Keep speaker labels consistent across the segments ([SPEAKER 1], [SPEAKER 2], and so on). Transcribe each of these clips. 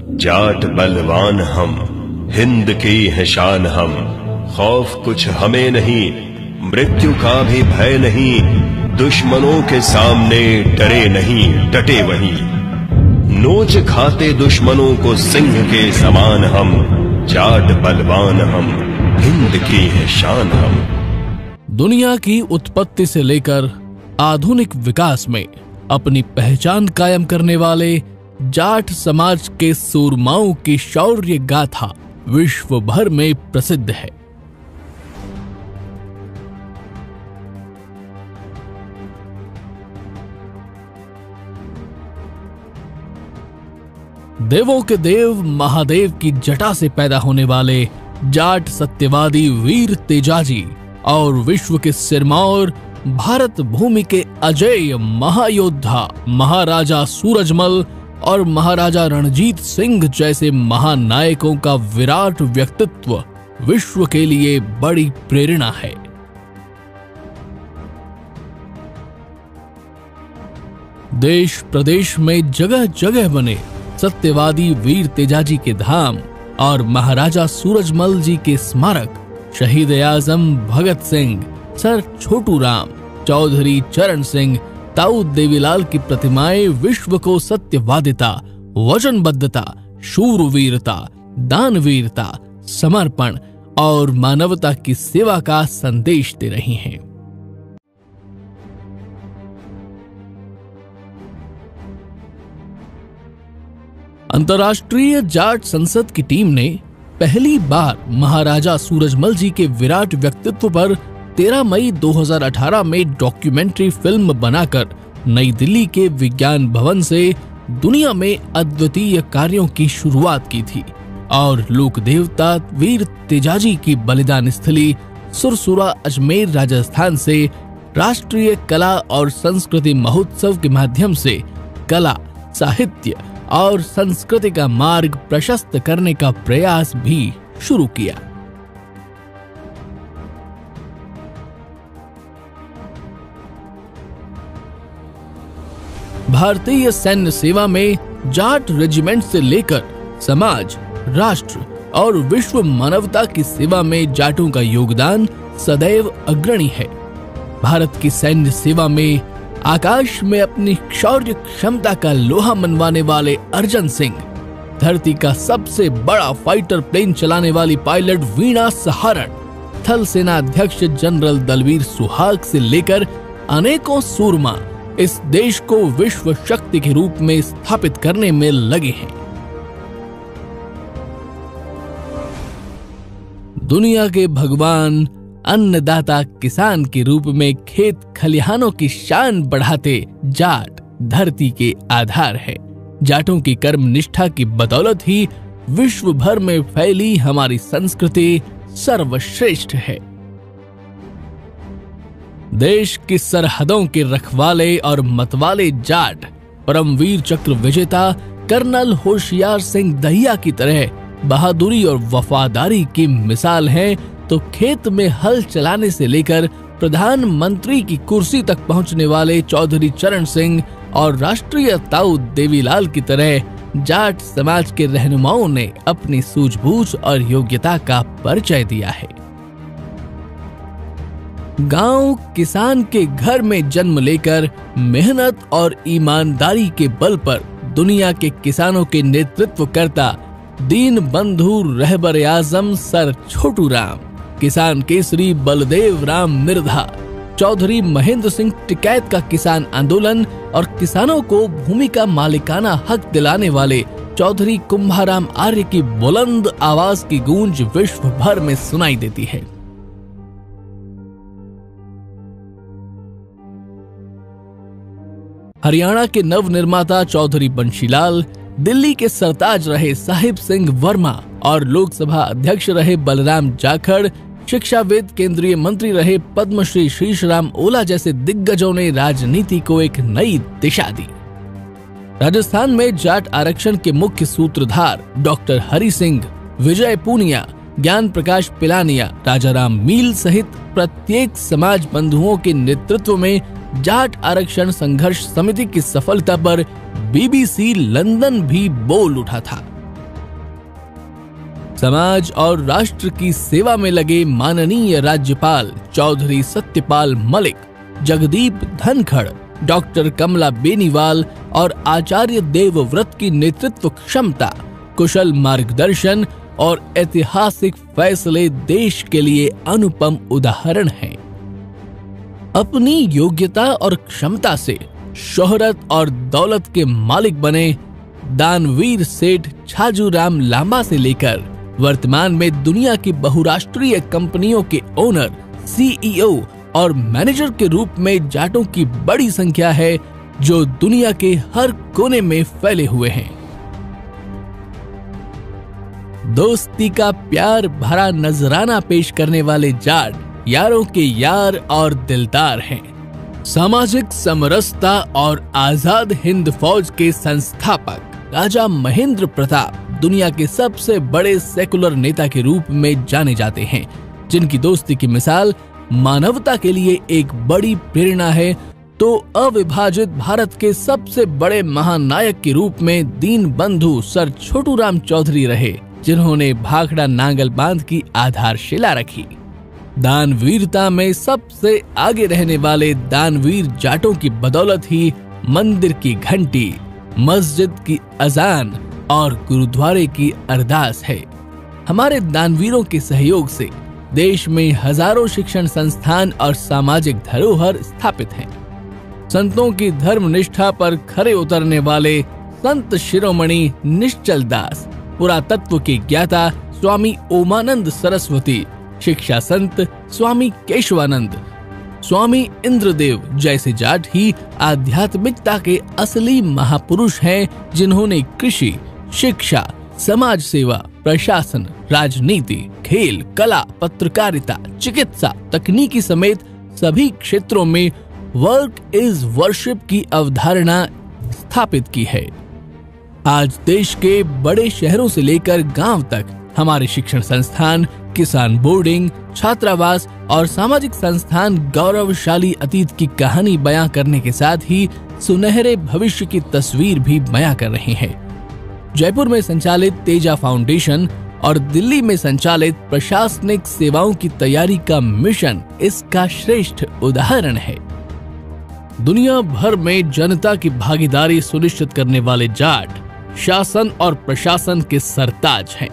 [SPEAKER 1] जाट बलवान हम, हिंद की है शान हम। खौफ कुछ हमें नहीं, मृत्यु का भी भय नहीं। दुश्मनों के सामने डरे नहीं, डटे वहीं। नोच खाते दुश्मनों को सिंह के समान हम। जाट बलवान हम, हिंद की है शान हम।
[SPEAKER 2] दुनिया की उत्पत्ति से लेकर आधुनिक विकास में अपनी पहचान कायम करने वाले जाट समाज के सूरमाओं की शौर्य गाथा विश्व भर में प्रसिद्ध है। देवों के देव महादेव की जटा से पैदा होने वाले जाट सत्यवादी वीर तेजाजी और विश्व के सिरमौर भारत भूमि के अजेय महायोद्धा महाराजा सूरजमल और महाराजा रणजीत सिंह जैसे महानायकों का विराट व्यक्तित्व विश्व के लिए बड़ी प्रेरणा है। देश प्रदेश में जगह जगह बने सत्यवादी वीर तेजाजी के धाम और महाराजा सूरजमल जी के स्मारक, शहीद आजम भगत सिंह, सर छोटू राम, चौधरी चरण सिंह, ताऊ देवीलाल की प्रतिमाएं विश्व को सत्यवादिता, वचनबद्धता, शूरवीरता, दानवीरता, समर्पण और मानवता की सेवा का संदेश दे रही हैं। अंतर्राष्ट्रीय जाट संसद की टीम ने पहली बार महाराजा सूरजमल जी के विराट व्यक्तित्व पर 13 मई 2018 में डॉक्यूमेंट्री फिल्म बनाकर नई दिल्ली के विज्ञान भवन से दुनिया में अद्वितीय कार्यों की शुरुआत की थी और लोक देवता वीर तेजाजी की बलिदान स्थली सुरसुरा अजमेर राजस्थान से राष्ट्रीय कला और संस्कृति महोत्सव के माध्यम से कला, साहित्य और संस्कृति का मार्ग प्रशस्त करने का प्रयास भी शुरू किया। भारतीय सैन्य सेवा में जाट रेजिमेंट से लेकर समाज, राष्ट्र और विश्व मानवता की सेवा में जाटों का योगदान सदैव अग्रणी है। भारत की सैन्य सेवा में आकाश में अपनी शौर्य क्षमता का लोहा मनवाने वाले अर्जन सिंह, धरती का सबसे बड़ा फाइटर प्लेन चलाने वाली पायलट वीणा सहारण, थल सेना अध्यक्ष जनरल दलवीर सुहाग से लेकर अनेकों सूरमा इस देश को विश्व शक्ति के रूप में स्थापित करने में लगे हैं। दुनिया के भगवान अन्नदाता किसान के रूप में खेत खलिहानों की शान बढ़ाते जाट धरती के आधार है। जाटों की कर्म निष्ठा की बदौलत ही विश्व भर में फैली हमारी संस्कृति सर्वश्रेष्ठ है। देश की सरहदों के रखवाले और मतवाले जाट परमवीर चक्र विजेता कर्नल होशियार सिंह दहिया की तरह बहादुरी और वफादारी की मिसाल है, तो खेत में हल चलाने से लेकर प्रधानमंत्री की कुर्सी तक पहुंचने वाले चौधरी चरण सिंह और राष्ट्रीय ताऊ देवीलाल की तरह जाट समाज के रहनुमाओं ने अपनी सूझबूझ और योग्यता का परिचय दिया है। गांव किसान के घर में जन्म लेकर मेहनत और ईमानदारी के बल पर दुनिया के किसानों के नेतृत्व करता दीन बंधु रहबर आजम सर छोटू राम, किसान केसरी बलदेव राम मिर्धा, चौधरी महेंद्र सिंह टिकैत का किसान आंदोलन और किसानों को भूमि का मालिकाना हक दिलाने वाले चौधरी कुंभाराम आर्य की बुलंद आवाज की गूंज विश्व भर में सुनाई देती है। हरियाणा के नव निर्माता चौधरी बंशीलाल, दिल्ली के सरताज रहे साहिब सिंह वर्मा और लोकसभा अध्यक्ष रहे बलराम जाखड़, शिक्षाविद केंद्रीय मंत्री रहे पद्मश्री शीशराम ओला जैसे दिग्गजों ने राजनीति को एक नई दिशा दी। राजस्थान में जाट आरक्षण के मुख्य सूत्रधार डॉक्टर हरि सिंह, विजय पूनिया, ज्ञान प्रकाश पिलानिया, राजाराम मील सहित प्रत्येक समाज बंधुओं के नेतृत्व में जाट आरक्षण संघर्ष समिति की सफलता पर बीबीसी लंदन भी बोल उठा था। समाज और राष्ट्र की सेवा में लगे माननीय राज्यपाल चौधरी सत्यपाल मलिक, जगदीप धनखड़, डॉक्टर कमला बेनीवाल और आचार्य देवव्रत की नेतृत्व क्षमता, कुशल मार्गदर्शन और ऐतिहासिक फैसले देश के लिए अनुपम उदाहरण हैं। अपनी योग्यता और क्षमता से शोहरत और दौलत के मालिक बने दानवीर सेठ छाजूराम लांबा से लेकर वर्तमान में दुनिया की बहुराष्ट्रीय कंपनियों के ओनर, सीईओ और मैनेजर के रूप में जाटों की बड़ी संख्या है, जो दुनिया के हर कोने में फैले हुए हैं। दोस्ती का प्यार भरा नजराना पेश करने वाले जाट यारों के यार और दिलदार हैं। सामाजिक समरसता और आजाद हिंद फौज के संस्थापक राजा महेंद्र प्रताप दुनिया के सबसे बड़े सेकुलर नेता के रूप में जाने जाते हैं, जिनकी दोस्ती की मिसाल मानवता के लिए एक बड़ी प्रेरणा है। तो अविभाजित भारत के सबसे बड़े महानायक के रूप में दीन बंधु सर छोटूराम चौधरी रहे, जिन्होंने भाखड़ा नांगल बांध की आधारशिला रखी। दानवीरता में सबसे आगे रहने वाले दानवीर जाटों की बदौलत ही मंदिर की घंटी, मस्जिद की अजान और गुरुद्वारे की अरदास है। हमारे दानवीरों के सहयोग से देश में हजारों शिक्षण संस्थान और सामाजिक धरोहर स्थापित हैं। संतों की धर्मनिष्ठा पर खरे उतरने वाले संत शिरोमणि निश्चल दास, पुरातत्व के ज्ञाता स्वामी ओमानंद सरस्वती, शिक्षा संत स्वामी केशवानंद, स्वामी इंद्रदेव जैसे जाट ही आध्यात्मिकता के असली महापुरुष हैं, जिन्होंने कृषि, शिक्षा, समाज सेवा, प्रशासन, राजनीति, खेल, कला, पत्रकारिता, चिकित्सा, तकनीकी समेत सभी क्षेत्रों में वर्क इज वर्शिप की अवधारणा स्थापित की है। आज देश के बड़े शहरों से लेकर गांव तक हमारे शिक्षण संस्थान, किसान बोर्डिंग, छात्रावास और सामाजिक संस्थान गौरवशाली अतीत की कहानी बयां करने के साथ ही सुनहरे भविष्य की तस्वीर भी बयां कर रहे हैं। जयपुर में संचालित तेजा फाउंडेशन और दिल्ली में संचालित प्रशासनिक सेवाओं की तैयारी का मिशन इसका श्रेष्ठ उदाहरण है। दुनिया भर में जनता की भागीदारी सुनिश्चित करने वाले जाट शासन और प्रशासन के सरताज हैं।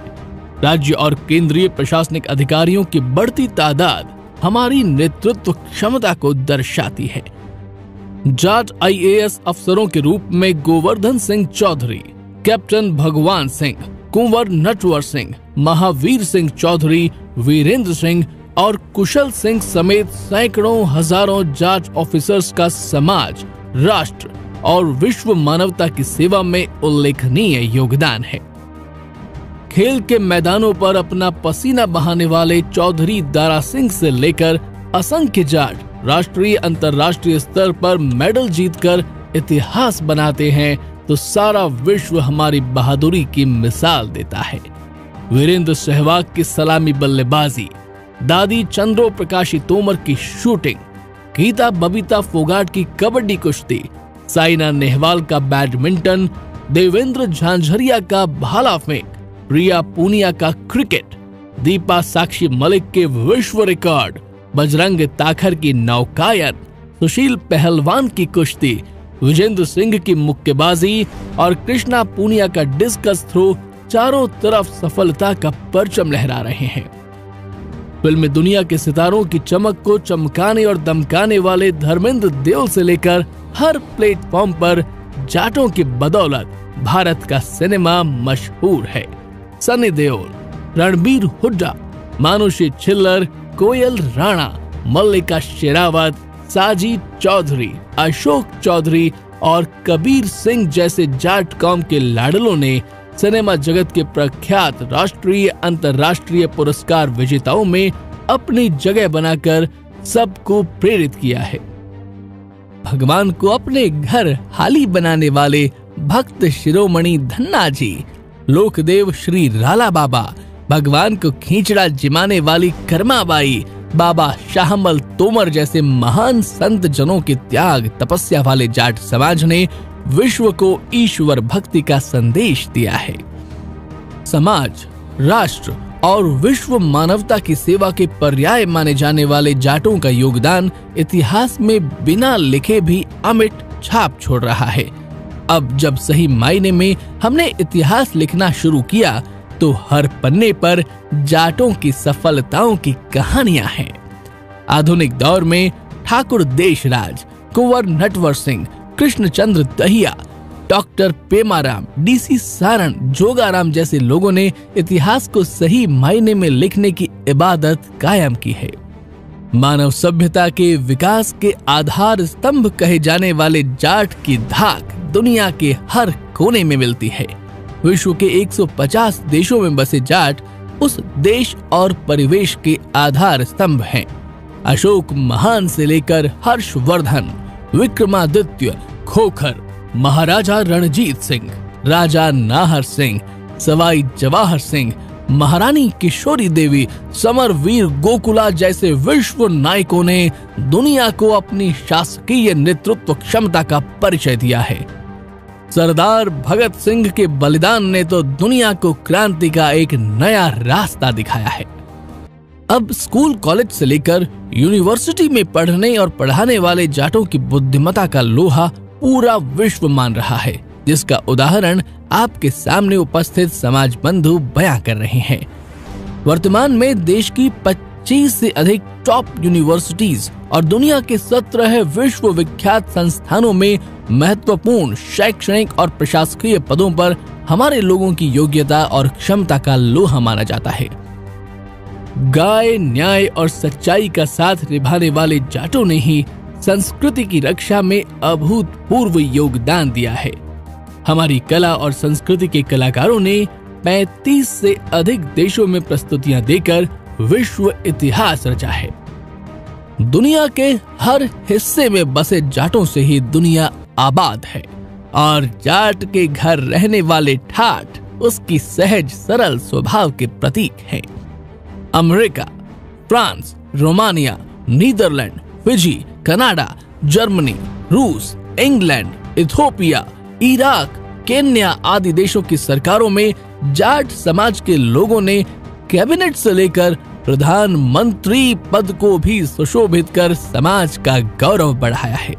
[SPEAKER 2] राज्य और केंद्रीय प्रशासनिक अधिकारियों की बढ़ती तादाद हमारी नेतृत्व क्षमता को दर्शाती है। जाट आईएएस अफसरों के रूप में गोवर्धन सिंह चौधरी, कैप्टन भगवान सिंह, कुंवर नटवर सिंह, महावीर सिंह चौधरी, वीरेंद्र सिंह और कुशल सिंह समेत सैकड़ों हजारों जाट ऑफिसर्स का समाज, राष्ट्र और विश्व मानवता की सेवा में उल्लेखनीय योगदान है। खेल के मैदानों पर अपना पसीना बहाने वाले चौधरी दारा सिंह से लेकर असंख्य जाट राष्ट्रीय अंतर्राष्ट्रीय स्तर पर मेडल जीतकर इतिहास बनाते हैं, तो सारा विश्व हमारी बहादुरी की मिसाल देता है। वीरेंद्र सहवाग की सलामी बल्लेबाजी, दादी चंद्रो प्रकाशी तोमर की शूटिंग, गीता बबीता फोगाट की कबड्डी कुश्ती, साइना नेहवाल का बैडमिंटन, देवेंद्र झांझरिया का भाला फेंक, प्रिया पूनिया का क्रिकेट, दीपा साक्षी मलिक के विश्व रिकॉर्ड, बजरंग ताखर की नौकायन, सुशील पहलवान की कुश्ती, विजेंद्र सिंह की मुक्केबाजी और कृष्णा पूनिया का डिस्कस थ्रो चारों तरफ सफलता का परचम लहरा रहे हैं। फिल्म दुनिया के सितारों की चमक को चमकाने और दमकाने वाले धर्मेंद्र देओल से लेकर हर प्लेटफॉर्म पर जाटों की बदौलत भारत का सिनेमा मशहूर है। सनी देओल, रणबीर हुड्डा, मानुषी छिल्लर, कोयल राणा, मल्लिका शेरावत, साजी चौधरी, अशोक चौधरी और कबीर सिंह जैसे जाट कौम के लाडलों ने सिनेमा जगत के प्रख्यात राष्ट्रीय अंतर्राष्ट्रीय पुरस्कार विजेताओं में अपनी जगह बनाकर सबको प्रेरित किया है। भगवान को अपने घर हाली बनाने वाले भक्त शिरोमणि धन्ना जी, लोकदेव श्री राला बाबा, भगवान को खींचड़ा जिमाने वाली कर्माबाई, बाबा शाहमल तोमर जैसे महान संत जनों के त्याग तपस्या वाले जाट समाज ने विश्व को ईश्वर भक्ति का संदेश दिया है। समाज राष्ट्र और विश्व मानवता की सेवा के पर्याय माने जाने वाले जाटों का योगदान इतिहास में बिना लिखे भी अमिट छाप छोड़ रहा है। अब जब सही मायने में हमने इतिहास लिखना शुरू किया तो हर पन्ने पर जाटों की सफलताओं की कहानियां हैं। आधुनिक दौर में ठाकुर देशराज, कुंवर नटवर सिंह, कृष्णचंद्र दहिया, डॉक्टर पेमाराम, डीसी सारण, जोगाराम जैसे लोगों ने इतिहास को सही मायने में लिखने की इबादत कायम की है। मानव सभ्यता के विकास के आधार स्तंभ कहे जाने वाले जाट की धाक दुनिया के हर कोने में मिलती है। विश्व के 150 देशों में बसे जाट उस देश और परिवेश के आधार स्तंभ हैं। अशोक महान से लेकर हर्षवर्धन, विक्रमादित्य, खोखर, महाराजा रणजीत सिंह, राजा नाहर सिंह, सवाई जवाहर सिंह, महारानी किशोरी देवी, समरवीर गोकुला जैसे विश्व नायकों ने दुनिया को अपनी शासकीय नेतृत्व क्षमता का परिचय दिया है। सरदार भगत सिंह के बलिदान ने तो दुनिया को क्रांति का एक नया रास्ता दिखाया है। अब स्कूल कॉलेज से लेकर यूनिवर्सिटी में पढ़ने और पढ़ाने वाले जाटों की बुद्धिमत्ता का लोहा पूरा विश्व मान रहा है, जिसका उदाहरण आपके सामने उपस्थित समाज बंधु बयां कर रहे हैं। वर्तमान में देश की 25 से अधिक टॉप यूनिवर्सिटीज और दुनिया के 17 विश्व विख्यात संस्थानों में महत्वपूर्ण शैक्षणिक और प्रशासकीय पदों पर हमारे लोगों की योग्यता और क्षमता का लोहा माना जाता है। गाय, न्याय और सच्चाई का साथ निभाने वाले जाटों ने ही संस्कृति की रक्षा में अभूतपूर्व योगदान दिया है। हमारी कला और संस्कृति के कलाकारों ने 35 से अधिक देशों में प्रस्तुतियां देकर विश्व इतिहास रचा है। दुनिया के हर हिस्से में बसे जाटों से ही दुनिया आबाद है और जाट के घर रहने वाले ठाठ उसकी सहज सरल स्वभाव के प्रतीक हैं। America, France, Romania, Netherland, Fiji, Canada, Germany, रूस, इंग्लैंड, इथियोपिया, इराक, केन्या आदि देशों की सरकारों में जाट समाज के लोगों ने कैबिनेट से लेकर प्रधानमंत्री पद को भी सुशोभित कर समाज का गौरव बढ़ाया है।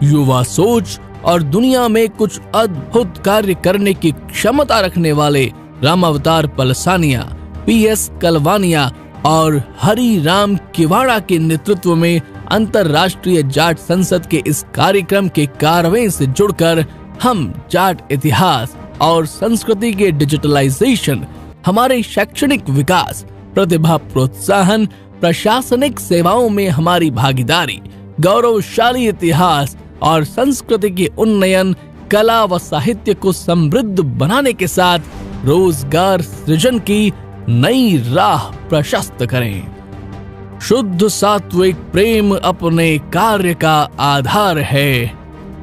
[SPEAKER 2] युवा सोच और दुनिया में कुछ अद्भुत कार्य करने की क्षमता रखने वाले रामावतार पलसानिया, पीएस कलवानिया और हरि राम किवाड़ा के नेतृत्व में अंतर्राष्ट्रीय जाट संसद के इस कार्यक्रम के कार्रवाई से जुड़कर हम जाट इतिहास और संस्कृति के डिजिटलाइजेशन, हमारे शैक्षणिक विकास, प्रतिभा प्रोत्साहन, प्रशासनिक सेवाओं में हमारी भागीदारी, गौरवशाली इतिहास और संस्कृति के उन्नयन, कला व साहित्य को समृद्ध बनाने के साथ रोजगार सृजन की नई राह प्रशस्त करें। शुद्ध सात्विक प्रेम अपने कार्य का आधार है।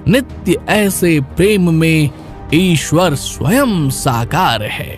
[SPEAKER 2] नित्य ऐसे प्रेम में ईश्वर स्वयं साकार है।